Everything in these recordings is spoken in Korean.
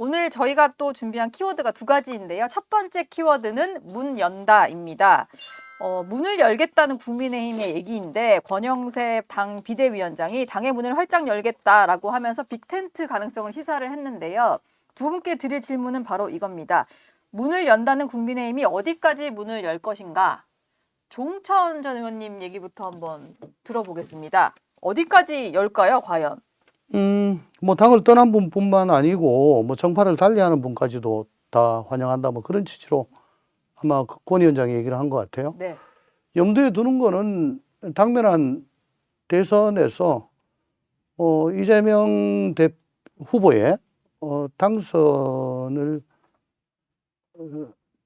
오늘 저희가 또 준비한 키워드가 두 가지인데요. 첫 번째 키워드는 문 연다입니다. 문을 열겠다는 국민의힘의 얘기인데 권영세 당 비대위원장이 당의 문을 활짝 열겠다라고 하면서 빅텐트 가능성을 시사를 했는데요. 두 분께 드릴 질문은 바로 이겁니다. 문을 연다는 국민의힘이 어디까지 문을 열 것인가? 조홍천 전 의원님 얘기부터 한번 들어보겠습니다. 어디까지 열까요, 과연? 뭐 당을 떠난 분뿐만 아니고 뭐 정파를 달리하는 분까지도 다 환영한다 뭐 그런 취지로 아마 권 위원장이 얘기를 한 것 같아요. 네. 염두에 두는 거는 당면한 대선에서 이재명 후보의 당선을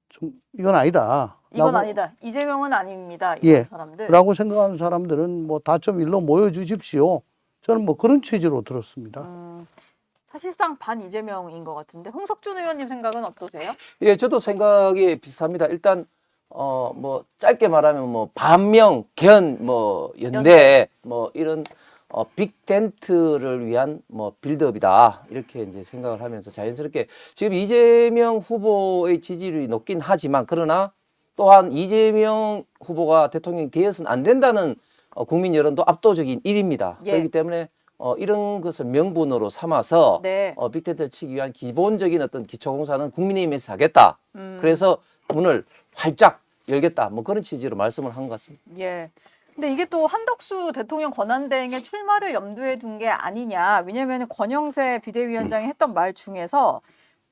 좀 이건 아니다. 이건 아니다. 이재명은 아닙니다. 이런 예, 사람들. 라고 생각하는 사람들은 뭐 다 좀 일로 모여주십시오. 저는 뭐 그런 취지로 들었습니다. 사실상 반 이재명인 것 같은데 홍석준 의원님 생각은 어떠세요? 예, 저도 생각이 비슷합니다. 일단 뭐 짧게 말하면 뭐 반명, 견, 뭐 연대, 뭐 이런 빅텐트를 위한 뭐 빌드업이다 이렇게 이제 생각을 하면서 자연스럽게 지금 이재명 후보의 지지율이 높긴 하지만 그러나 또한 이재명 후보가 대통령이 되어서는 안 된다는 국민 여론도 압도적인 1위입니다. 예. 그렇기 때문에 이런 것을 명분으로 삼아서 네. 빅텐트를 치기 위한 기본적인 어떤 기초공사는 국민의힘에서 하겠다. 그래서 문을 활짝 열겠다. 뭐 그런 취지로 말씀을 한 것 같습니다. 예. 근데 이게 또 한덕수 대통령 권한대행의 출마를 염두에 둔 게 아니냐. 왜냐하면 권영세 비대위원장이 했던 말 중에서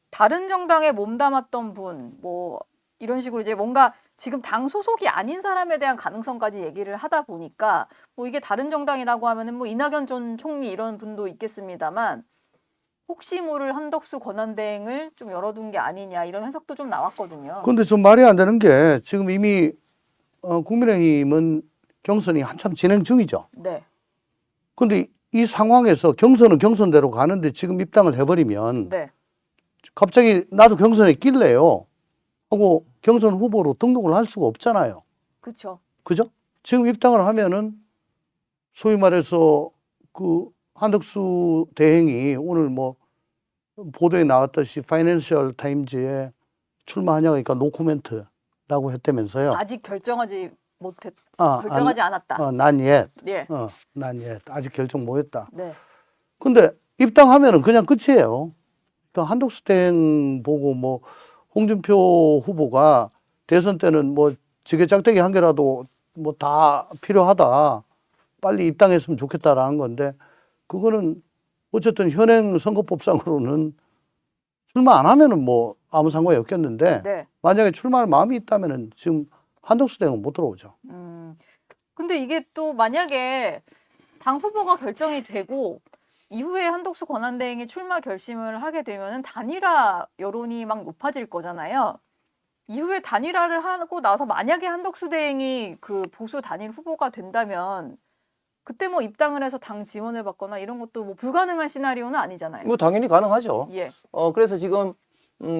다른 정당에 몸담았던 분, 뭐 이런 식으로 이제 뭔가 지금 당 소속이 아닌 사람에 대한 가능성까지 얘기를 하다 보니까 뭐 이게 다른 정당이라고 하면은 뭐 이낙연 전 총리 이런 분도 있겠습니다만 혹시 모를 한덕수 권한대행을 좀 열어둔 게 아니냐 이런 해석도 좀 나왔거든요. 그런데 좀 말이 안 되는 게 지금 이미 국민의힘은 경선이 한참 진행 중이죠. 네. 그런데 이 상황에서 경선은 경선대로 가는데 지금 입당을 해버리면 네. 갑자기 나도 경선에 낄래요 하고 경선 후보로 등록을 할 수가 없잖아요. 그렇죠. 그죠? 지금 입당을 하면은 소위 말해서 그 한덕수 대행이 오늘 뭐 보도에 나왔듯이 파이낸셜 타임즈에 출마하냐고 하니까 노코멘트라고 했다면서요. 아직 결정하지 않았다. not yet. 예. not yet. 아직 결정 못 했다. 네. 근데 입당하면은 그냥 끝이에요. 그러니까 한덕수 대행 보고 뭐 홍준표 후보가 대선 때는 뭐 지게짝대기 한 개라도 뭐 다 필요하다. 빨리 입당했으면 좋겠다라는 건데 그거는 어쨌든 현행 선거법상으로는 출마 안 하면은 뭐 아무 상관이 없겠는데 네. 만약에 출마할 마음이 있다면은 지금 한덕수 대행은 못 들어오죠. 근데 이게 또 만약에 당 후보가 결정이 되고 이후에 한덕수 권한대행이 출마 결심을 하게 되면은 단일화 여론이 막 높아질 거잖아요. 이후에 단일화를 하고 나서 만약에 한덕수 대행이 그 보수 단일 후보가 된다면 그때 뭐 입당을 해서 당 지원을 받거나 이런 것도 뭐 불가능한 시나리오는 아니잖아요. 뭐 당연히 가능하죠. 예. 그래서 지금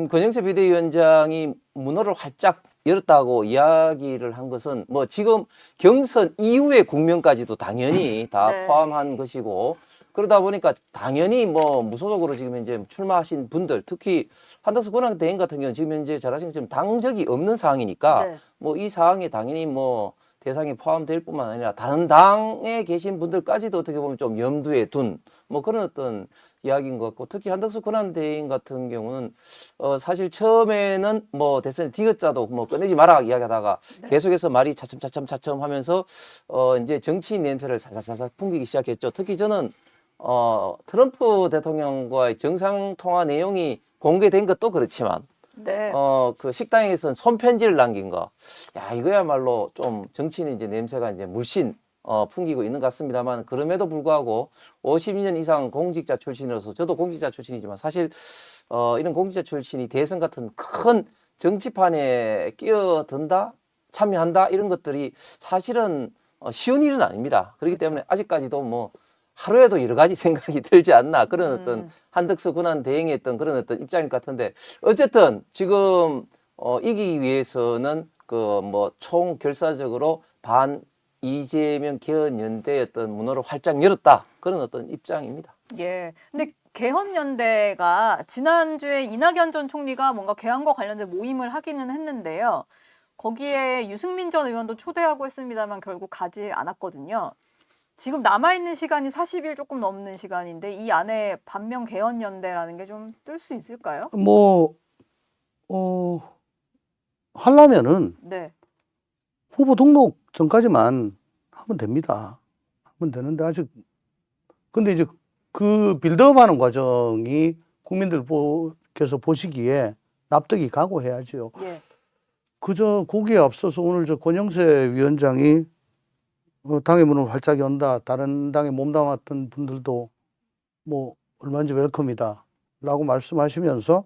권영세 비대위원장이 문호를 활짝 열었다고 이야기를 한 것은 뭐 지금 경선 이후의 국면까지도 당연히 다 네. 포함한 것이고 그러다 보니까 당연히 뭐 무소속으로 지금 이제 출마하신 분들 특히 한덕수 권한대행 같은 경우는 지금 현재 잘 아시는 것처럼 당적이 없는 상황이니까 네. 뭐 이 사항에 당연히 뭐 대상이 포함될 뿐만 아니라 다른 당에 계신 분들까지도 어떻게 보면 좀 염두에 둔 뭐 그런 어떤 이야기인 것 같고 특히 한덕수 권한대행 같은 경우는 사실 처음에는 뭐 대선에 디귿자도 뭐 꺼내지 마라 이야기하다가 네. 계속해서 말이 차츰 하면서 이제 정치인 냄새를 살살 풍기기 시작했죠. 특히 저는 트럼프 대통령과의 정상 통화 내용이 공개된 것도 그렇지만 네. 그 식당에서는 손편지를 남긴 거. 야, 이거야말로 좀 정치인 이제 냄새가 이제 물씬 풍기고 있는 것 같습니다만 그럼에도 불구하고 52년 이상 공직자 출신으로서 저도 공직자 출신이지만 사실 이런 공직자 출신이 대선 같은 큰 정치판에 끼어든다, 참여한다 이런 것들이 사실은 쉬운 일은 아닙니다. 그렇기 때문에 아직까지도 뭐 하루에도 여러 가지 생각이 들지 않나 그런 어떤 한덕수 권한 대행의 어떤 그런 어떤 입장일 것 같은데 어쨌든 지금 이기기 위해서는 그 뭐 총 결사적으로 반 이재명 개헌 연대의 어떤 문호를 활짝 열었다 그런 어떤 입장입니다. 예. 근데 개헌연대가 지난주에 이낙연 전 총리가 뭔가 개헌과 관련된 모임을 하기는 했는데요. 거기에 유승민 전 의원도 초대하고 했습니다만 결국 가지 않았거든요. 지금 남아있는 시간이 40일 조금 넘는 시간인데 이 안에 반면 개헌연대라는 게 좀 뜰 수 있을까요? 하려면은 네. 후보 등록 전까지만 하면 됩니다. 하면 되는데 아직 근데 이제 그 빌드업하는 과정이 국민들께서 보시기에 납득이 가고 해야지요. 예. 그저 거기에 앞서서 오늘 저 권영세 위원장이 당의 문을 활짝 연다. 다른 당에 몸담았던 분들도 뭐 얼마든지 웰컴이다. 라고 말씀하시면서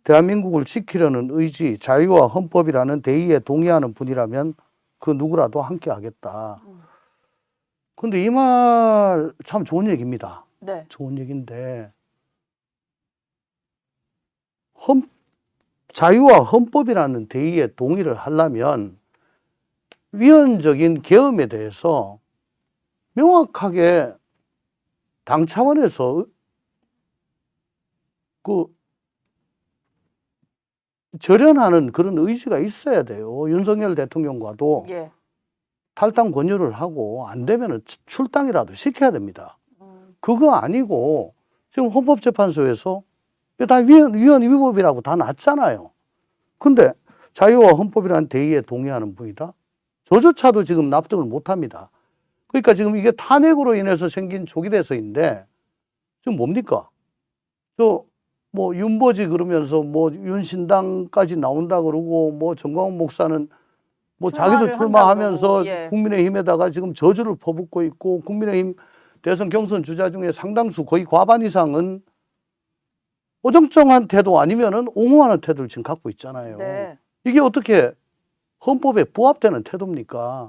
대한민국을 지키려는 의지, 자유와 헌법이라는 대의에 동의하는 분이라면 그 누구라도 함께 하겠다. 근데 이 말 참 좋은 얘기입니다. 네. 좋은 얘기인데 자유와 헌법이라는 대의에 동의를 하려면 위헌적인 계엄에 대해서 명확하게 당 차원에서 그 절연하는 그런 의지가 있어야 돼요. 윤석열 대통령과도 예. 탈당 권유를 하고 안 되면 출당이라도 시켜야 됩니다. 그거 아니고 지금 헌법재판소에서 이거 다 위헌 위법이라고 다 났잖아요. 근데 자유와 헌법이라는 대의에 동의하는 분이다. 저조차도 지금 납득을 못 합니다. 그러니까 지금 이게 탄핵으로 인해서 생긴 조기 대선인데 지금 뭡니까? 뭐 윤버지 그러면서 뭐 윤신당까지 나온다 그러고 뭐 정광훈 목사는 뭐 자기도 출마를 출마하면서 한다고 그러고, 예. 국민의힘에다가 지금 저주를 퍼붓고 있고 국민의힘 대선 경선 주자 중에 상당수 거의 과반 이상은 어정쩡한 태도 아니면은 옹호하는 태도를 지금 갖고 있잖아요. 네. 이게 어떻게 헌법에 부합되는 태도입니까?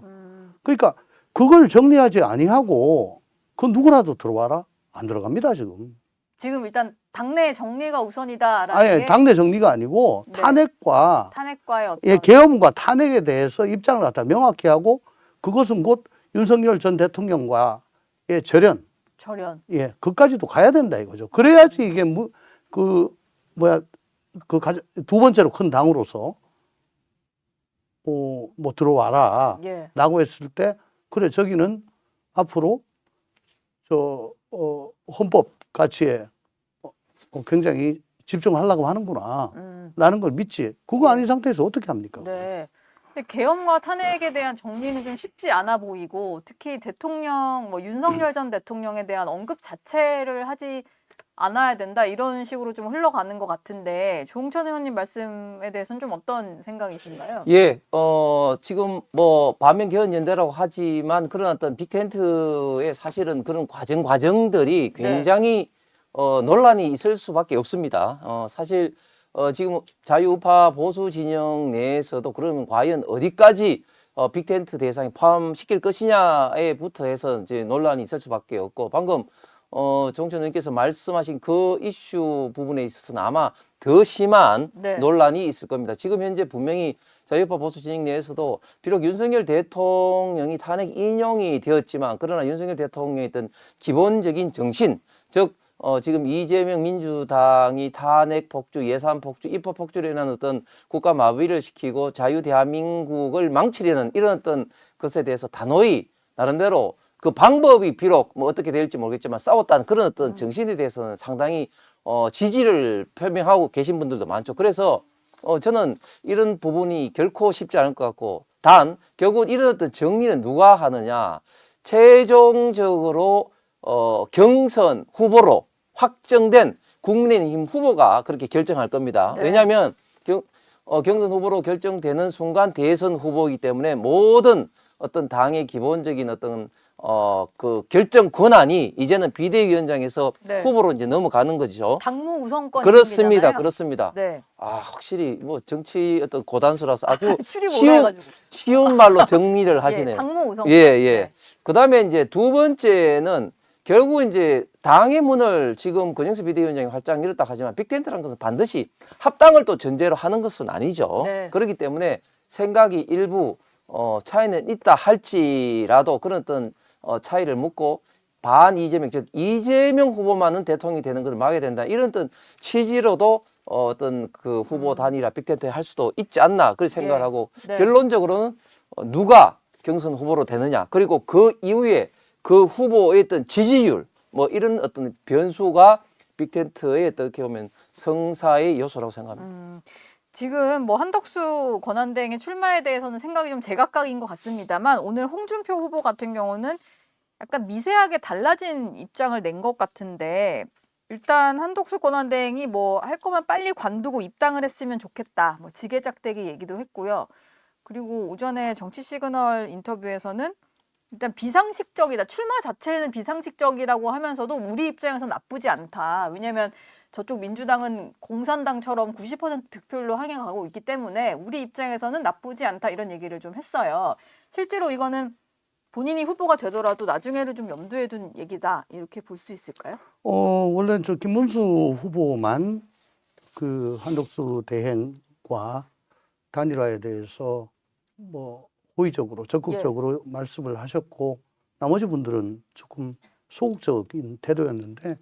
그러니까 그걸 정리하지 아니하고 그 누구라도 들어와라? 안 들어갑니다, 지금. 지금 일단 당내 정리가 우선이다라는 아니, 게 당내 정리가 아니고 네. 탄핵과의 어떤 예, 계엄과 탄핵에 대해서 입장을 갖다 명확히 하고 그것은 곧 윤석열 전 대통령과의 절연, 절연. 예, 그까지도 가야 된다 이거죠. 그래야지 이게 두 번째로 큰 당으로서 뭐 들어와라 예. 라고 했을 때 그래 저기는 앞으로 헌법 가치에 굉장히 집중하려고 하는구나 라는 걸 믿지. 그거 아닌 상태에서 어떻게 합니까? 네. 근데 계엄과 탄핵에 대한 정리는 좀 쉽지 않아 보이고 특히 대통령 뭐 윤석열 전 대통령에 대한 언급 자체를 하지 않아야 된다 이런 식으로 좀 흘러가는 것 같은데 조홍천 의원님 말씀에 대해서는 좀 어떤 생각이신가요? 예, 지금 뭐 반면 개헌연대라고 하지만 그런 어떤 빅텐트의 사실은 그런 과정들이 굉장히 논란이 있을 수밖에 없습니다. 사실 지금 자유우파 보수 진영 내에서도 그러면 과연 어디까지 빅텐트 대상에 포함시킬 것이냐에부터 해서 이제 논란이 있을 수밖에 없고 방금 조홍천 의원께서 말씀하신 그 이슈 부분에 있어서는 아마 더 심한 논란이 있을 겁니다. 지금 현재 분명히 자유우파 보수 진영 내에서도 비록 윤석열 대통령이 탄핵 인용이 되었지만 그러나 윤석열 대통령의 어떤 기본적인 정신, 즉 지금 이재명 민주당이 탄핵 폭주, 예산 폭주, 입법 폭주로 인한 어떤 국가 마비를 시키고 자유 대한민국을 망치려는 이런 어떤 것에 대해서 단호히 나름대로 그 방법이 비록 뭐 어떻게 될지 모르겠지만 싸웠다는 그런 어떤 정신에 대해서는 상당히 지지를 표명하고 계신 분들도 많죠. 그래서 저는 이런 부분이 결코 쉽지 않을 것 같고 단 결국 이런 어떤 정리는 누가 하느냐 최종적으로 경선 후보로 확정된 국민의힘 후보가 그렇게 결정할 겁니다. 네. 왜냐하면 경선 후보로 결정되는 순간 대선 후보이기 때문에 모든 어떤 당의 기본적인 어떤 그 결정 권한이 이제는 비대위원장에서 후보로 이제 넘어가는 거죠. 당무 우선권 그렇습니다. 그렇습니다. 네. 확실히 뭐 정치 어떤 고단수라서 아주 출입 오래 해가지고. 쉬운 말로 정리를 하시네요. 당무 우선권. 예. 그다음에 이제 두 번째는 결국 이제 당의 문을 지금 권영세 비대위원장이 활짝 열었다 하지만 빅텐트라는 것은 반드시 합당을 또 전제로 하는 것은 아니죠. 네. 그렇기 때문에 생각이 일부 차이는 있다 할지라도 그런 어떤 차이를 묻고 반 이재명, 즉 이재명 후보만은 대통령이 되는 것을 막아야 된다. 이런 어떤 취지로도 어떤 그 후보 단일화 빅텐트 할 수도 있지 않나 그렇게 생각을 예. 하고 네. 결론적으로는 누가 경선 후보로 되느냐 그리고 그 이후에 그 후보의 어떤 지지율 뭐 이런 어떤 변수가 빅텐트의 어떻게 보면 성사의 요소라고 생각합니다. 지금 뭐 한덕수 권한대행의 출마에 대해서는 생각이 좀 제각각인 것 같습니다만 오늘 홍준표 후보 같은 경우는 약간 미세하게 달라진 입장을 낸 것 같은데 일단 한덕수 권한대행이 뭐 할 거면 빨리 관두고 입당을 했으면 좋겠다. 뭐 지게짝대기 얘기도 했고요. 그리고 오전에 정치 시그널 인터뷰에서는 일단 비상식적이다. 출마 자체는 비상식적이라고 하면서도 우리 입장에서 나쁘지 않다. 왜냐하면 저쪽 민주당은 공산당처럼 90% 득표율로 향해 가고 있기 때문에 우리 입장에서는 나쁘지 않다. 이런 얘기를 좀 했어요. 실제로 이거는 본인이 후보가 되더라도 나중에를 좀 염두에 둔 얘기다. 이렇게 볼 수 있을까요? 원래 저 김문수 후보만 그 한덕수 대행과 단일화에 대해서 뭐 호의적으로 적극적으로 말씀을 하셨고 나머지 분들은 조금 소극적인 태도였는데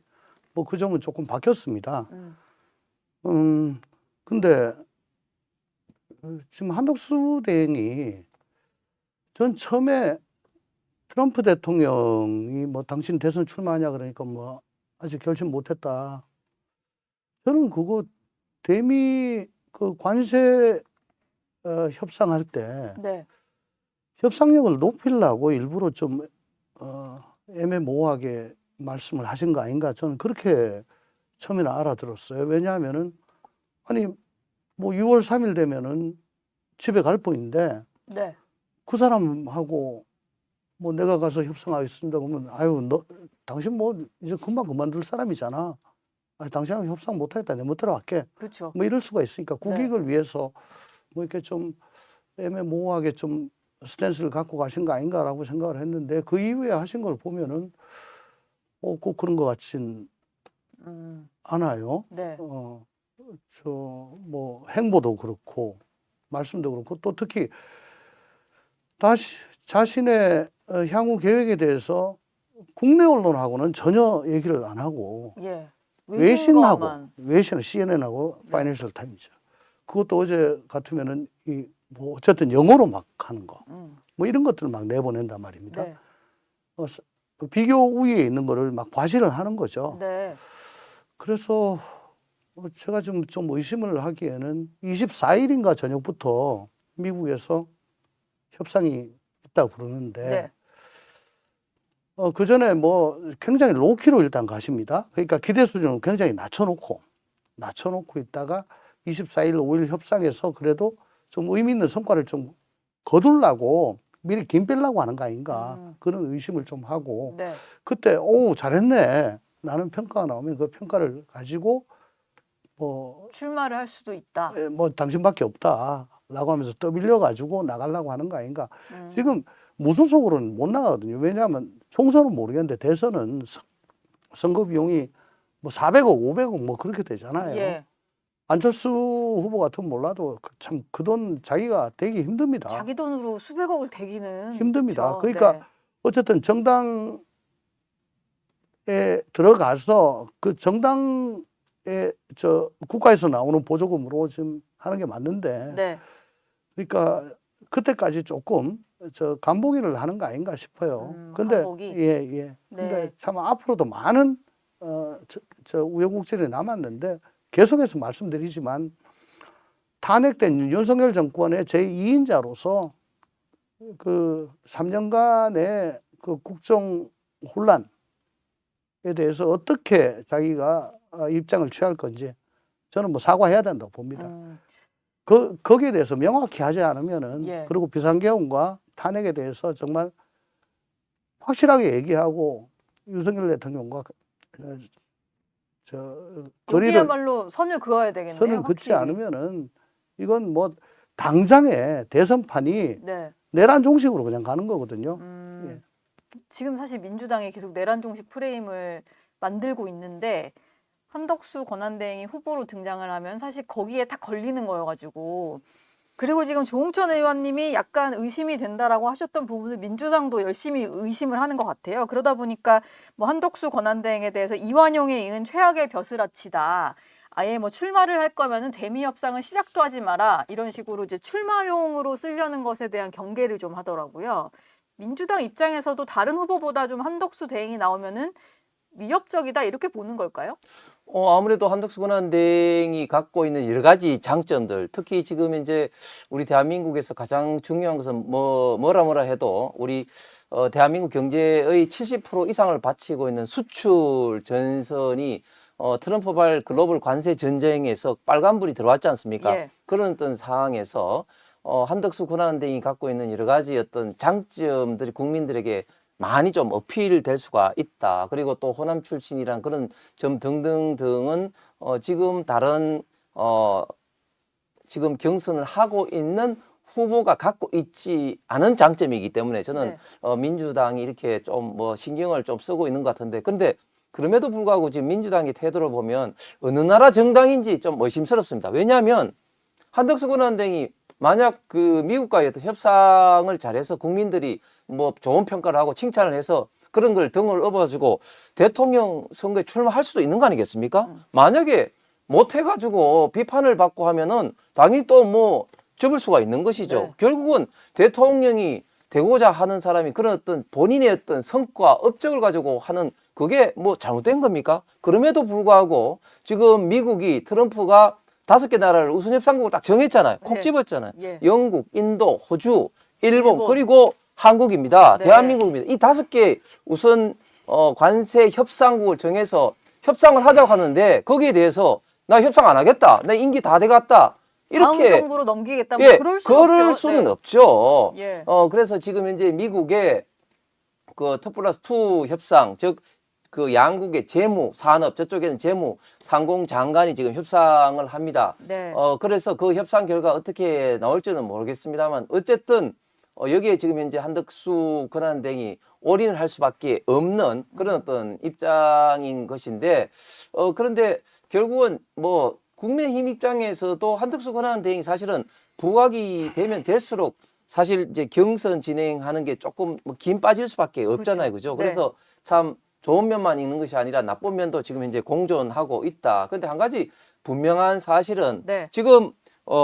뭐 그 점은 조금 바뀌었습니다. 근데 지금 한덕수 대행이 전 처음에 트럼프 대통령이 뭐 당신 대선 출마하냐 그러니까 뭐 아직 결심 못했다. 저는 그거 대미 그 관세 협상할 때 네. 협상력을 높이려고 일부러 좀 애매모호하게 말씀을 하신 거 아닌가 저는 그렇게 처음에는 알아들었어요. 왜냐하면은 아니 뭐 6월 3일 되면은 집에 갈 뿐인데 네. 그 사람하고 뭐 내가 가서 협상하겠습니다 그러면 아유 너 당신 뭐 이제 금방 그만둘 사람이잖아. 아 당신하고 협상 못하겠다. 내가 못 들어갈게. 그렇죠. 뭐 이럴 수가 있으니까 국익을 위해서 뭐 이렇게 좀 애매모호하게 좀 스탠스를 갖고 가신 거 아닌가라고 생각을 했는데 그 이후에 하신 걸 보면은 꼭 그런 것 같진 않아요. 네. 저 뭐 행보도 그렇고 말씀도 그렇고 또 특히 다시 자신의 향후 계획에 대해서 국내 언론하고는 전혀 얘기를 안 하고 예. 외신하고 CNN하고 파이낸셜 타임즈 그것도 어제 같으면은 이 뭐 어쨌든 영어로 막 하는 거 뭐 이런 것들을 막 내보낸단 말입니다. 네. 비교 우위에 있는 거를 막 과시를 하는 거죠. 네. 그래서 제가 좀 의심을 하기에는 24일인가 저녁부터 미국에서 협상이 있다고 그러는데 네. 그 전에 뭐 굉장히 로키로 일단 가십니다. 그러니까 기대 수준을 굉장히 낮춰놓고 있다가 24일, 5일 협상에서 그래도 좀 의미 있는 성과를 좀 거두려고 미리 김 빼려고 하는 거 아닌가 그런 의심을 좀 하고 네. 그때 오 잘했네. 나는 평가가 나오면 그 평가를 가지고 뭐 출마를 할 수도 있다. 뭐 당신밖에 없다라고 하면서 떠밀려 가지고 나가려고 하는 거 아닌가. 지금 무소속으로는 못 나가거든요. 왜냐하면 총선은 모르겠는데 대선은 선거 비용이 뭐 400억, 500억 뭐 그렇게 되잖아요. 예. 안철수 후보 같으면 몰라도 참 그 돈 자기가 대기 힘듭니다. 자기 돈으로 수백억을 대기는 힘듭니다. 그렇죠. 그러니까 네. 어쨌든 정당에 들어가서 그 정당에 저 국가에서 나오는 보조금으로 지금 하는 게 맞는데 네. 그러니까 그때까지 조금 저 간보기를 하는 거 아닌가 싶어요. 근데 간보기? 예. 네. 근데 참 앞으로도 많은 저 우여곡절이 남았는데 계속해서 말씀드리지만 탄핵된 윤석열 정권의 제2인자로서 그 3년간의 그 국정 혼란에 대해서 어떻게 자기가 입장을 취할 건지 저는 뭐 사과해야 된다고 봅니다. 거기에 대해서 명확히 하지 않으면은 예. 그리고 비상계엄과 탄핵에 대해서 정말 확실하게 얘기하고 윤석열 대통령과 거리를 여기야말로 선을 그어야 되겠네요. 선을 긋지 확실히. 않으면은 이건 뭐 당장의 대선판이 네. 내란 종식으로 그냥 가는 거거든요. 예. 지금 사실 민주당이 계속 내란 종식 프레임을 만들고 있는데 한덕수 권한대행이 후보로 등장을 하면 사실 거기에 딱 걸리는 거여가지고 그리고 지금 조홍천 의원님이 약간 의심이 된다라고 하셨던 부분을 민주당도 열심히 의심을 하는 것 같아요. 그러다 보니까 뭐 한덕수 권한대행에 대해서 이완용에 이은 최악의 벼슬아치다. 아예 뭐 출마를 할 거면은 대미 협상은 시작도 하지 마라. 이런 식으로 이제 출마용으로 쓰려는 것에 대한 경계를 좀 하더라고요. 민주당 입장에서도 다른 후보보다 좀 한덕수 대행이 나오면은 위협적이다 이렇게 보는 걸까요? 아무래도 한덕수 권한대행이 갖고 있는 여러 가지 장점들, 특히 지금 이제 우리 대한민국에서 가장 중요한 것은 뭐라 해도 우리 대한민국 경제의 70% 이상을 바치고 있는 수출 전선이 트럼프발 글로벌 관세 전쟁에서 빨간불이 들어왔지 않습니까? 예. 그런 어떤 상황에서 한덕수 권한대행이 갖고 있는 여러 가지 어떤 장점들이 국민들에게 많이 좀 어필될 수가 있다. 그리고 또 호남 출신이란 그런 점 등등등은 지금 다른 지금 경선을 하고 있는 후보가 갖고 있지 않은 장점이기 때문에 저는 민주당이 이렇게 좀 뭐 신경을 좀 쓰고 있는 것 같은데, 근데 그럼에도 불구하고 지금 민주당의 태도를 보면 어느 나라 정당인지 좀 의심스럽습니다. 왜냐하면 한덕수 권한대행이 만약 그 미국과의 어떤 협상을 잘해서 국민들이 뭐 좋은 평가를 하고 칭찬을 해서 그런 걸 등을 업어가지고 대통령 선거에 출마할 수도 있는 거 아니겠습니까? 만약에 못해가지고 비판을 받고 하면은 당연히 또 뭐 접을 수가 있는 것이죠. 네. 결국은 대통령이 되고자 하는 사람이 그런 어떤 본인의 어떤 성과, 업적을 가지고 하는 그게 뭐 잘못된 겁니까? 그럼에도 불구하고 지금 미국이 트럼프가 5개 나라를 우선 협상국을 딱 정했잖아요. 콕 예. 집었잖아요. 예. 영국, 인도, 호주, 일본, 그리고 한국입니다. 네. 대한민국입니다. 이 5개 우선 관세 협상국을 정해서 협상을 하자고 하는데 거기에 대해서 나 협상 안 하겠다. 나 임기 다 돼갔다. 다음 이렇게 정부로 넘기겠다. 뭐 예, 그럴 수는 그럴 없죠. 수는 네. 없죠. 예. 그래서 지금 이제 미국의 그 2+2 협상, 즉 그 양국의 재무, 산업, 저쪽에는 재무, 상공장관이 지금 협상을 합니다. 네. 그래서 그 협상 결과 어떻게 나올지는 모르겠습니다만 어쨌든 여기에 지금 현재 한덕수 권한대행이 올인을 할 수밖에 없는 그런 어떤 입장인 것인데, 그런데 결국은 뭐 국민의힘 입장에서도 한덕수 권한대행이 사실은 부각이 되면 될수록 사실 이제 경선 진행하는 게 조금 긴 빠질 수밖에 없잖아요. 그죠? 네. 그래서 참 좋은 면만 있는 것이 아니라 나쁜 면도 지금 현재 공존하고 있다. 그런데 한 가지 분명한 사실은 네. 지금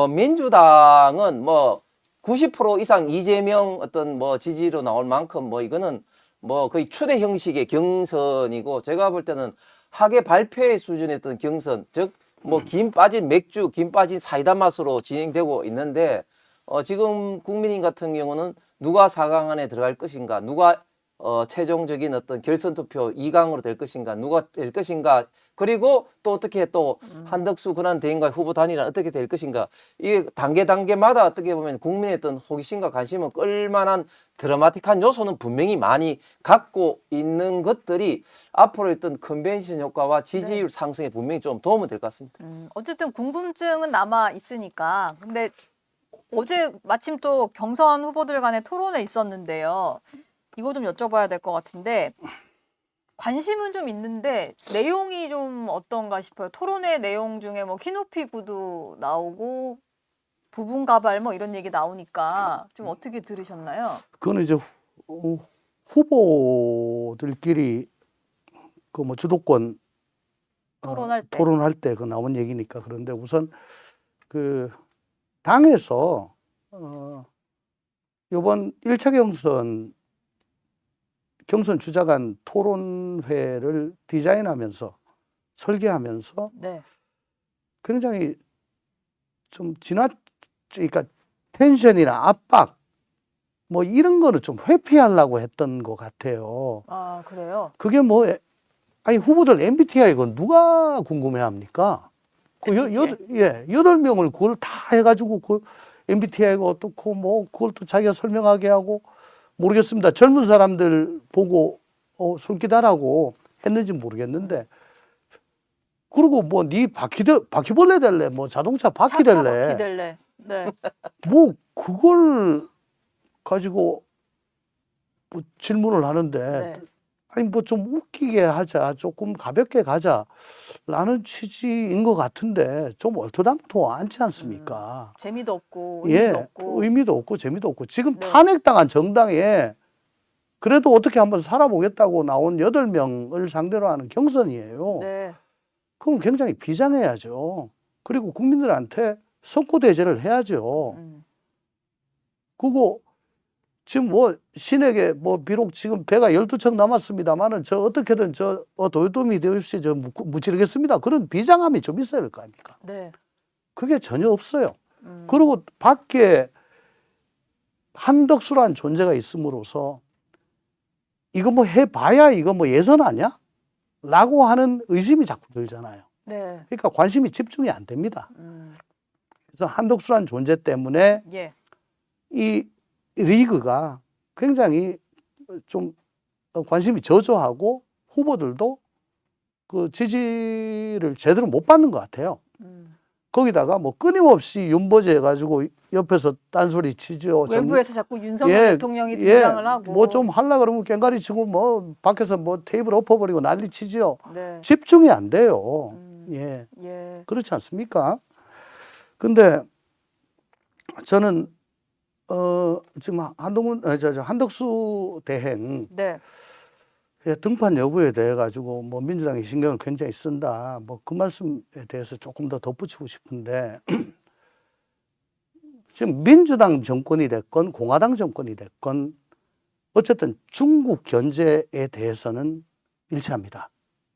민주당은 뭐 90% 이상 이재명 어떤 뭐 지지로 나올 만큼 뭐 이거는 뭐 거의 추대 형식의 경선이고, 제가 볼 때는 학예 발표회 수준의 어떤 경선, 즉 뭐 김 빠진 맥주, 김 빠진 사이다 맛으로 진행되고 있는데, 지금 국민의힘 같은 경우는 누가 4강 안에 들어갈 것인가, 누가 최종적인 어떤 결선 투표 2강으로 될 것인가, 누가 될 것인가, 그리고 또 어떻게 또 한덕수 권한대행과 후보 단일화 어떻게 될 것인가, 이게 단계마다 어떻게 보면 국민의 어떤 호기심과 관심을 끌만한 드라마틱한 요소는 분명히 많이 갖고 있는 것들이 앞으로 어떤 컨벤션 효과와 지지율 상승에 분명히 좀 도움은 될 것 같습니다. 어쨌든 궁금증은 남아 있으니까. 근데 어제 마침 또 경선 후보들 간의 토론회 있었는데요. 이거 좀 여쭤봐야 될 것 같은데, 관심은 좀 있는데 내용이 좀 어떤가 싶어요. 토론회 내용 중에 뭐 키높이 구두 나오고 부분 가발 뭐 이런 얘기 나오니까 좀 어떻게 들으셨나요? 그거는 이제 후보들끼리 그 뭐 주도권 토론할 때. 토론할 때 그 나온 얘기니까. 그런데 우선 그 당에서 이번 1차 경선 주자간 토론회를 디자인하면서 설계하면서 네. 굉장히 좀 그러니까 텐션이나 압박 뭐 이런 거는 좀 회피하려고 했던 것 같아요. 아, 그래요? 그게 뭐 아니 후보들 MBTI 이건 누가 궁금해합니까? 그 MBTI? 8명을 그걸 다 해가지고 그 MBTI가 어떻고 뭐 그걸 또 자기가 설명하게 하고 모르겠습니다. 젊은 사람들 보고 솔깃하라고 했는지 모르겠는데, 그리고 뭐 네 바퀴벌레 될래, 뭐 자동차 바퀴 차차 될래, 바퀴 될래. 네. 뭐 그걸 가지고 뭐 질문을 하는데 네. 아니 뭐 좀 웃기게 하자, 조금 가볍게 가자라는 취지인 것 같은데 좀 얼토당토 않지 않습니까? 재미도 없고 의미도 예, 없고. 의미도 없고 재미도 없고 지금 네. 탄핵당한 정당에 그래도 어떻게 한번 살아보겠다고 나온 8명을 상대로 하는 경선이에요. 네. 그럼 굉장히 비장해야죠. 그리고 국민들한테 석고대죄를 해야죠. 그거 지금 뭐 신에게 뭐 비록 지금 배가 12척 남았습니다만은 저 어떻게든 저 도요토미 히데요시 저 무찌르겠습니다. 그런 비장함이 좀 있어야 될 거 아닙니까? 네. 그게 전혀 없어요. 그리고 밖에 한덕수라는 존재가 있음으로써 이거 뭐 해봐야 이거 뭐 예선 아니야? 라고 하는 의심이 자꾸 들잖아요. 네. 그러니까 관심이 집중이 안 됩니다. 그래서 한덕수라는 존재 때문에 예. 이 리그가 굉장히 좀 관심이 저조하고 후보들도 그 지지를 제대로 못 받는 것 같아요. 거기다가 뭐 끊임없이 윤보제 해가지고 옆에서 딴소리 치죠. 외부에서 자꾸 윤석열 예, 대통령이 등장을 하고. 뭐 좀 하려 그러면 꽹가리 치고 뭐 밖에서 뭐 테이블 엎어버리고 난리 치죠. 네. 집중이 안 돼요. 예. 예. 그렇지 않습니까? 근데 저는 지금 한덕수 대행 네. 등판 여부에 대해 가지고 뭐 민주당이 신경을 굉장히 쓴다. 뭐 그 말씀에 대해서 조금 더 덧붙이고 싶은데 지금 민주당 정권이 됐건 공화당 정권이 됐건 어쨌든 중국 견제에 대해서는 일치합니다.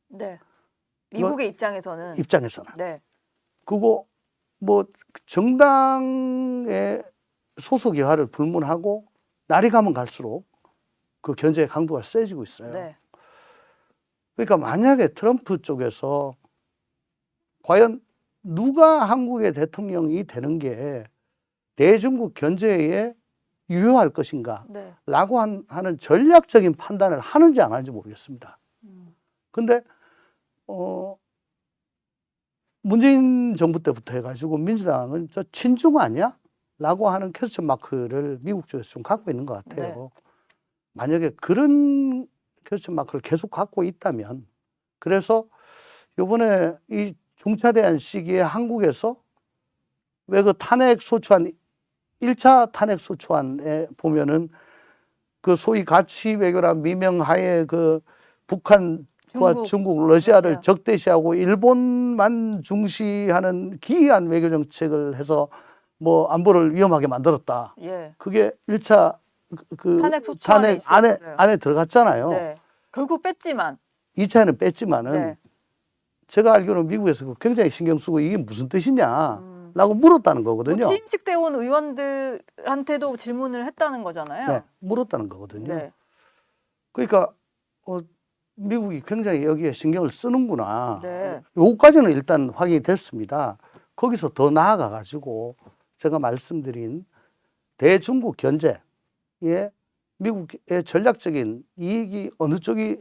네. 미국의 입장에서는. 입장에서는. 네. 그거 뭐 정당의 소속 여하를 불문하고 날이 가면 갈수록 그 견제의 강도가 세지고 있어요. 네. 그러니까 만약에 트럼프 쪽에서 과연 누가 한국의 대통령이 되는 게 대중국 견제에 유효할 것인가 네. 라고 하는 전략적인 판단을 하는지 안 하는지 모르겠습니다. 근데 문재인 정부 때부터 해가지고 민주당은 저 친중 아니야? 라고 하는 퀘스천 마크를 미국 쪽에서 좀 갖고 있는 것 같아요. 네. 만약에 그런 퀘스천 마크를 계속 갖고 있다면, 그래서 요번에 이 중차대한 시기에 한국에서 왜 그 탄핵 소추안, 1차 탄핵 소추안에 보면은 그 소위 가치 외교란 미명하에 그 북한과 중국, 러시아를 러시아. 적대시하고 일본만 중시하는 기이한 외교 정책을 해서 뭐 안보를 위험하게 만들었다. 예. 그게 1차 그 탄핵 소추안에 탄핵 있었어요. 안에 들어갔잖아요. 네. 결국 뺐지만. 2차에는 뺐지만은 네. 제가 알기로는 미국에서 굉장히 신경 쓰고 이게 무슨 뜻이냐라고 물었다는 거거든요. 취임식 때 온 의원들한테도 질문을 했다는 거잖아요. 네, 물었다는 거거든요. 네. 그러니까 미국이 굉장히 여기에 신경을 쓰는구나. 네. 요까지는 일단 확인이 됐습니다. 거기서 더 나아가 가지고 제가 말씀드린 대중국 견제에 미국의 전략적인 이익이 어느 쪽이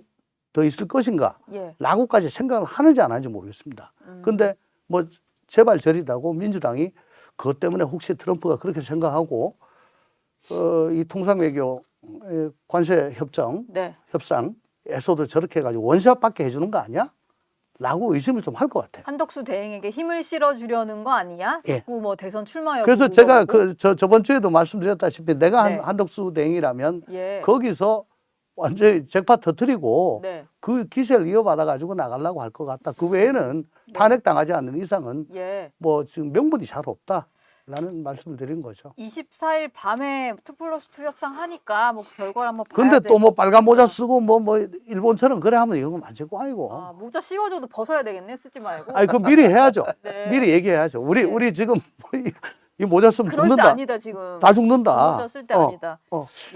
더 있을 것인가 예. 라고까지 생각을 하는지 안 하는지 모르겠습니다. 근데 뭐 제발 저리다고 민주당이 그것 때문에 혹시 트럼프가 그렇게 생각하고 이 통상외교 관세 협정 네. 협상에서도 저렇게 해가지고 원샷 받게 해주는 거 아니야? 라고 의심을 좀 할 것 같아요. 한덕수 대행에게 힘을 실어주려는 거 아니냐? 예. 자꾸 뭐 대선 출마 여부 그래서 제가 물어보고. 저번 주에도 말씀드렸다시피 내가 네. 한덕수 대행이라면 예. 거기서 완전히 잭팟 터뜨리고 네. 그 기세를 이어받아 가지고 나가려고 할 것 같다. 그 외에는 탄핵 당하지 않는 이상은 예. 뭐 지금 명분이 잘 없다라는 말씀을 드린 거죠. 24일 밤에 2+2 협상 하니까 뭐 결과를 한번 봐야 근데 또 뭐 되고. 빨간 모자 쓰고 뭐 일본처럼 그래 하면 이건 안 되고 아이고. 아, 모자 씌워줘도 벗어야 되겠네. 쓰지 말고. 아니 그 미리 해야죠. 네. 미리 얘기해야죠. 우리 지금 이 모자 쓰면 그럴 때 죽는다. 아니다 지금. 다 죽는다. 모자 쓸 때 아니다.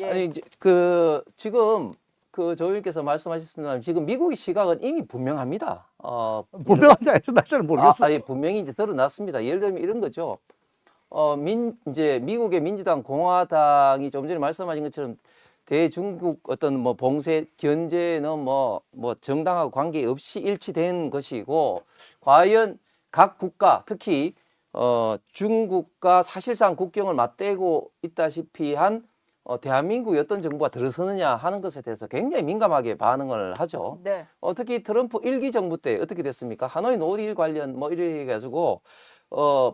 예. 아니 이제 그 지금 그 조 의원께서 말씀하셨습니다만 지금 미국의 시각은 이미 분명합니다. 분명한지 아닌지 나 잘 모르겠어요. 아니, 분명히 이제 드러났습니다. 예를 들면 이런 거죠. 이제 미국의 민주당 공화당이 좀 전에 말씀하신 것처럼 대중국 어떤 뭐 봉쇄 견제는 뭐 정당하고 관계없이 일치된 것이고 과연 각 국가 특히 중국과 사실상 국경을 맞대고 있다시피 한 대한민국에 어떤 정부가 들어서느냐 하는 것에 대해서 굉장히 민감하게 반응을 하죠. 네. 특히 트럼프 1기 정부 때 어떻게 됐습니까? 하노이 노딜 관련 뭐 이래 가지고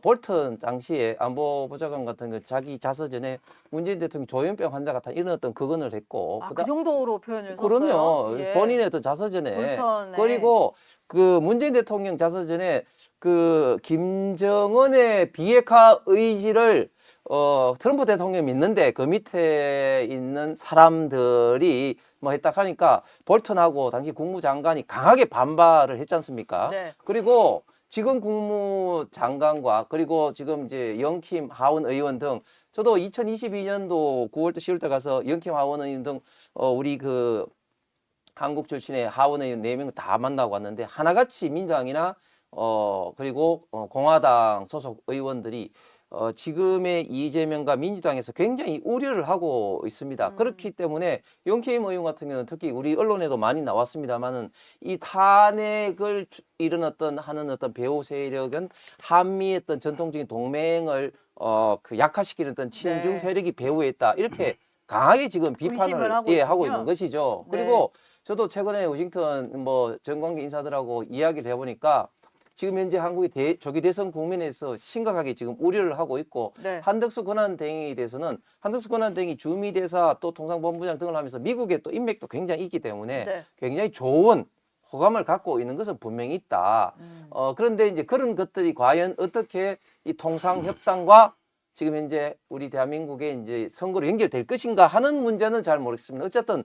볼턴 당시에 안보보좌관 같은 거 자기 자서전에 문재인 대통령이 조현병 환자 같은 이런 어떤 거론을 했고 아, 그 정도로 표현을 썼어요? 그럼요. 예. 본인의 어떤 자서전에 볼턴에. 그리고 그 문재인 대통령 자서전에 그 김정은의 비핵화 의지를 트럼프 대통령이 믿는데 그 밑에 있는 사람들이 뭐 했다 하니까 볼턴하고 당시 국무장관이 강하게 반발을 했지 않습니까? 네. 그리고 지금 국무장관과 그리고 지금 이제 영킴 하원 의원 등 저도 2022년도 9월달 10월달 가서 영킴 하원 의원 등 우리 그 한국 출신의 하원 의원 4명 다 만나고 왔는데 하나같이 민주당이나 그리고 공화당 소속 의원들이 지금의 이재명과 민주당에서 굉장히 우려를 하고 있습니다. 그렇기 때문에 영케임 의원 같은 경우는 특히 우리 언론에도 많이 나왔습니다만은 이 탄핵을 일어났던 하는 어떤 배후 세력은 한미의 어떤 전통적인 동맹을 그 약화시키는 어떤 친중 네. 세력이 배후에 있다 이렇게 강하게 지금 의심을 비판을 하고 하고 있군요. 있는 것이죠. 네. 그리고 저도 최근에 워싱턴 뭐 정관계 인사들하고 이야기를 해보니까 지금 현재 한국의 조기 대선 국면에서 심각하게 지금 우려를 하고 있고 네. 한덕수 권한대행에 대해서는 한덕수 권한대행이 주미대사 또 통상본부장 등을 하면서 미국의 또 인맥도 굉장히 있기 때문에 네. 굉장히 좋은 호감을 갖고 있는 것은 분명히 있다. 그런데 이제 그런 것들이 과연 어떻게 이 통상 협상과 지금 현재 우리 대한민국의 이제 선거로 연결될 것인가 하는 문제는 잘 모르겠습니다. 어쨌든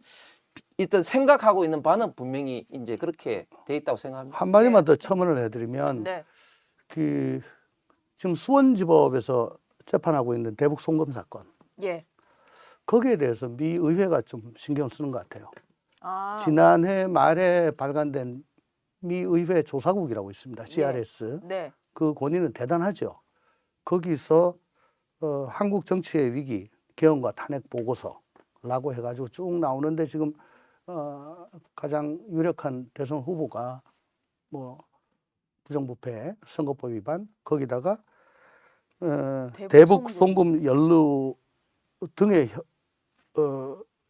일단 생각하고 있는 바는 분명히 이제 그렇게 돼 있다고 생각합니다. 한마디만 더 첨언을 해드리면 네. 그 지금 수원지법에서 재판하고 있는 대북 송금 사건 예. 거기에 대해서 미 의회가 좀 신경 쓰는 것 같아요. 아. 지난해 말에 발간된 미 의회 조사국이라고 있습니다. CRS. 네. 그 권위는 대단하죠. 거기서 한국 정치의 위기, 개헌과 탄핵 보고서라고 해가지고 쭉 나오는데 지금 가장 유력한 대선 후보가 뭐 부정부패, 선거법 위반, 거기다가 대북 송금 연루 등의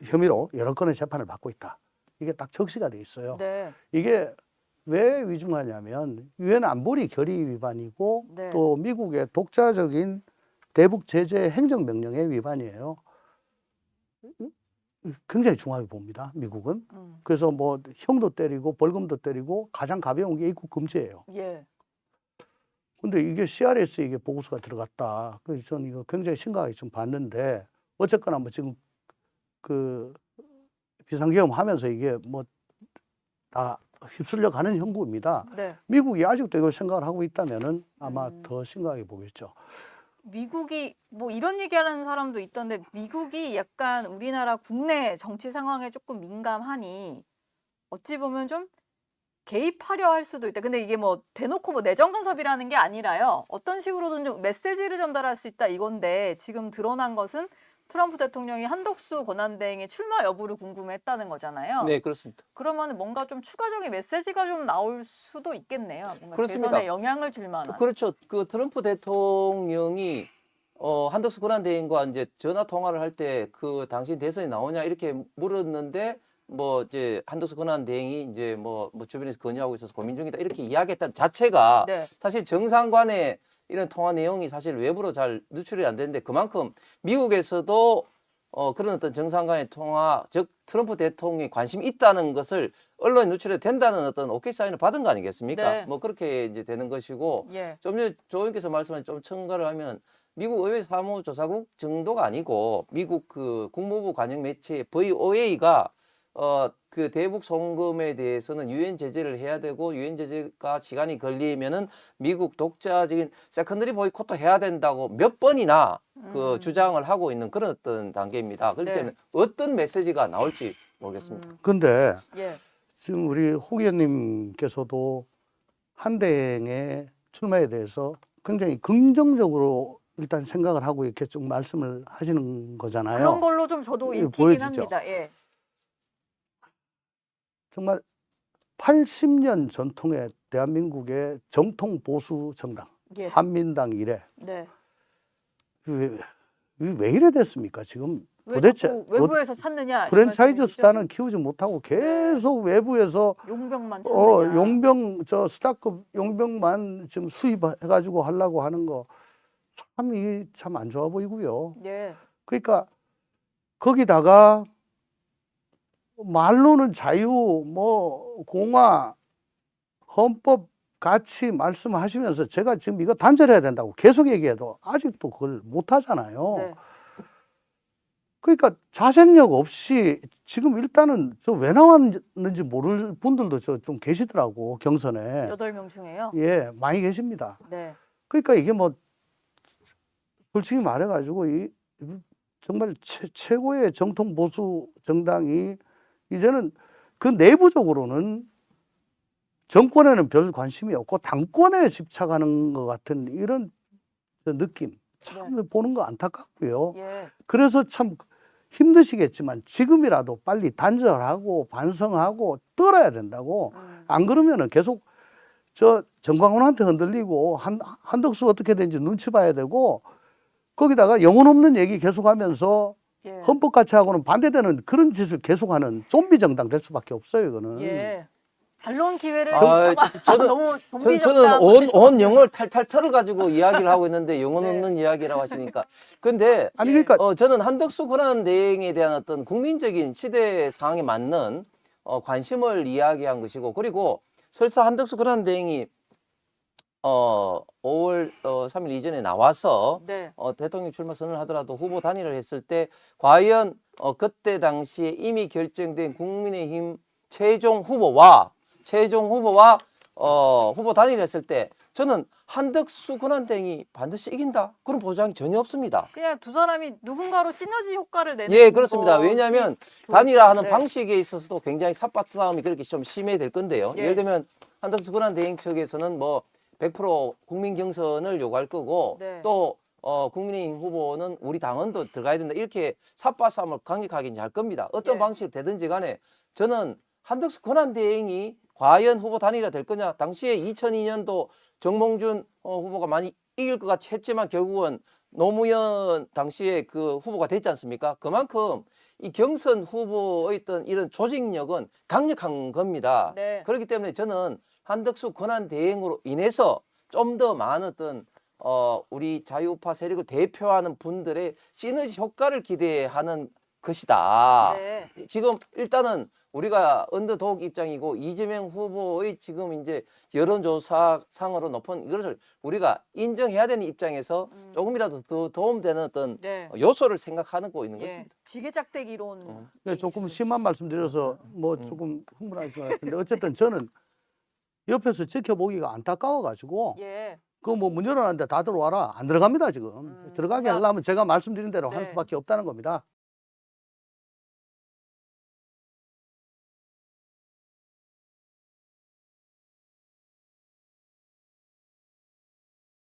혐의로 여러 건의 재판을 받고 있다. 이게 딱 적시가 돼 있어요. 네. 이게 왜 위중하냐면 유엔 안보리 결의 위반이고 네. 또 미국의 독자적인 대북 제재 행정명령의 위반이에요. 굉장히 중하게 봅니다. 미국은. 그래서 뭐 형도 때리고 벌금도 때리고 가장 가벼운 게 입국 금지예요. 예. 근데 이게 CRS에 이게 보고서가 들어갔다. 그래서 저는 이거 굉장히 심각하게 좀 봤는데 어쨌거나 뭐 지금 그 비상계엄 하면서 이게 뭐 다 휩쓸려 가는 형국입니다. 네. 미국이 아직도 이걸 생각을 하고 있다면은 아마 더 심각하게 보겠죠. 미국이 뭐 이런 얘기하는 사람도 있던데 미국이 약간 우리나라 국내 정치 상황에 조금 민감하니 어찌 보면 좀 개입하려 할 수도 있다. 근데 이게 뭐 대놓고 뭐 내정 간섭이라는 게 아니라요. 어떤 식으로든 좀 메시지를 전달할 수 있다 이건데 지금 드러난 것은 트럼프 대통령이 한덕수 권한대행의 출마 여부를 궁금해했다는 거잖아요. 네, 그렇습니다. 그러면 뭔가 좀 추가적인 메시지가 좀 나올 수도 있겠네요. 뭔가 그렇습니다. 대선에 영향을 줄 만한. 그렇죠. 그 트럼프 대통령이 한덕수 권한대행과 이제 전화 통화를 할 때 그 당신 대선에 나오냐 이렇게 물었는데 뭐 이제 한덕수 권한대행이 이제 뭐 주변에서 건의하고 있어서 고민 중이다 이렇게 이야기했다는 자체가 네. 사실 정상 간의 이런 통화 내용이 사실 외부로 잘 누출이 안 되는데 그만큼 미국에서도 그런 어떤 정상 간의 통화, 즉 트럼프 대통령이 관심이 있다는 것을 언론에 누출해도 된다는 어떤 오케이 사인을 받은 거 아니겠습니까? 네. 뭐 그렇게 이제 되는 것이고 예. 좀 전에 조 의원께서 말씀하신 좀 첨가를 하면 미국 의회 사무조사국 정도가 아니고 미국 그 국무부 관영 매체 VOA가 그 대북 송금에 대해서는 유엔 제재를 해야 되고 유엔 제재가 시간이 걸리면은 미국 독자적인 세컨더리 보이콧도 해야 된다고 몇 번이나 그 주장을 하고 있는 그런 어떤 단계입니다. 그렇기 네. 때문에 어떤 메시지가 나올지 모르겠습니다. 근데 예. 지금 우리 홍 의원님께서도 한대행의 출마에 대해서 굉장히 긍정적으로 일단 생각을 하고 이렇게 쭉 말씀을 하시는 거잖아요. 그런 걸로 좀 저도 이거 읽히긴 보여지죠? 합니다. 예. 정말 80년 전통의 대한민국의 정통 보수 정당 예. 한민당 이래 네. 왜 이래 됐습니까? 지금 왜 도대체 자꾸 외부에서 찾느냐? 이 프랜차이즈 말씀이시죠? 스타는 키우지 못하고 계속 외부에서 용병만 찾느냐? 용병 저 스타급 용병만 지금 수입해가지고 하려고 하는 거 참 안 좋아 보이고요. 예. 그러니까 거기다가 말로는 자유, 뭐 공화, 헌법 같이 말씀하시면서 제가 지금 이거 단절해야 된다고 계속 얘기해도 아직도 그걸 못 하잖아요. 네. 그러니까 자생력 없이 지금 일단은 저 왜 나왔는지 모를 분들도 저 좀 계시더라고, 경선에. 8명 중에요. 예, 많이 계십니다. 네. 그러니까 이게 뭐 솔직히 말해가지고 정말 최고의 정통 보수 정당이 이제는 그 내부적으로는 정권에는 별 관심이 없고 당권에 집착하는 것 같은 이런 느낌 참 보는 거 안타깝고요. 예. 그래서 참 힘드시겠지만 지금이라도 빨리 단절하고 반성하고 떨어야 된다고. 안 그러면은 계속 저 정광훈한테 흔들리고 한덕수 어떻게 되는지 눈치 봐야 되고 거기다가 영혼 없는 얘기 계속하면서 예. 헌법가치하고는 반대되는 그런 짓을 계속하는 좀비 정당 될 수밖에 없어요, 이거는. 예. 반론 기회를 아, 저는- 너무 저는 정비정당 온 영을 탈탈 털어가지고 이야기를 하고 있는데 영혼 없는 이야기라고 하시니까. 근데 아니 그러니까 저는 한덕수 권한대행에 대한 어떤 국민적인 시대 상황에 맞는 관심을 이야기한 것이고, 그리고 설사 한덕수 권한대행이 5월 3일 이전에 나와서 네. 대통령 출마 선언을 하더라도 후보 단일을 했을 때 과연 그때 당시에 이미 결정된 국민의힘 최종 후보와 후보 단일을 했을 때 저는 한덕수 권한대행이 반드시 이긴다, 그런 보장이 전혀 없습니다. 그냥 두 사람이 누군가로 시너지 효과를 내는 예, 그렇습니다. 거지. 왜냐하면 단일화하는 네. 방식에 있어서도 굉장히 삿밭 싸움이 그렇게 좀 심해질 건데요. 예. 예를 들면 한덕수 권한대행 측에서는 뭐 100% 국민 경선을 요구할 거고, 네. 또 국민의힘 후보는 우리 당원도 들어가야 된다, 이렇게 삿밭 싸움을 강력하게 이제 할 겁니다. 어떤 예. 방식으로 되든지 간에 저는 한덕수 권한대행이 과연 후보 단일화 될 거냐, 당시에 2002년도 정몽준 후보가 많이 이길 것 같이 했지만 결국은 노무현 당시에 그 후보가 됐지 않습니까? 그만큼 이 경선 후보의 어떤 이런 조직력은 강력한 겁니다. 네. 그렇기 때문에 저는 한덕수 권한대행으로 인해서 좀 더 많은 어떤 우리 자유우파 세력을 대표하는 분들의 시너지 효과를 기대하는 것이다. 네. 지금 일단은 우리가 언더독 입장이고 이재명 후보의 지금 이제 여론조사상으로 높은 이것을 우리가 인정해야 되는 입장에서 조금이라도 더 도움되는 어떤 네. 요소를 생각하는 거 있는 예. 것입니다. 지게짝대기론. 네, 조금 심한 말씀드려서 뭐 조금 흥분할 것 같은데 어쨌든 저는 옆에서 지켜보기가 안타까워가지고 예. 그 뭐 문 열어놨는데 다 들어와라 안 들어갑니다 지금. 들어가게 그러니까- 하려면 제가 말씀드린 대로 네. 할 수밖에 없다는 겁니다.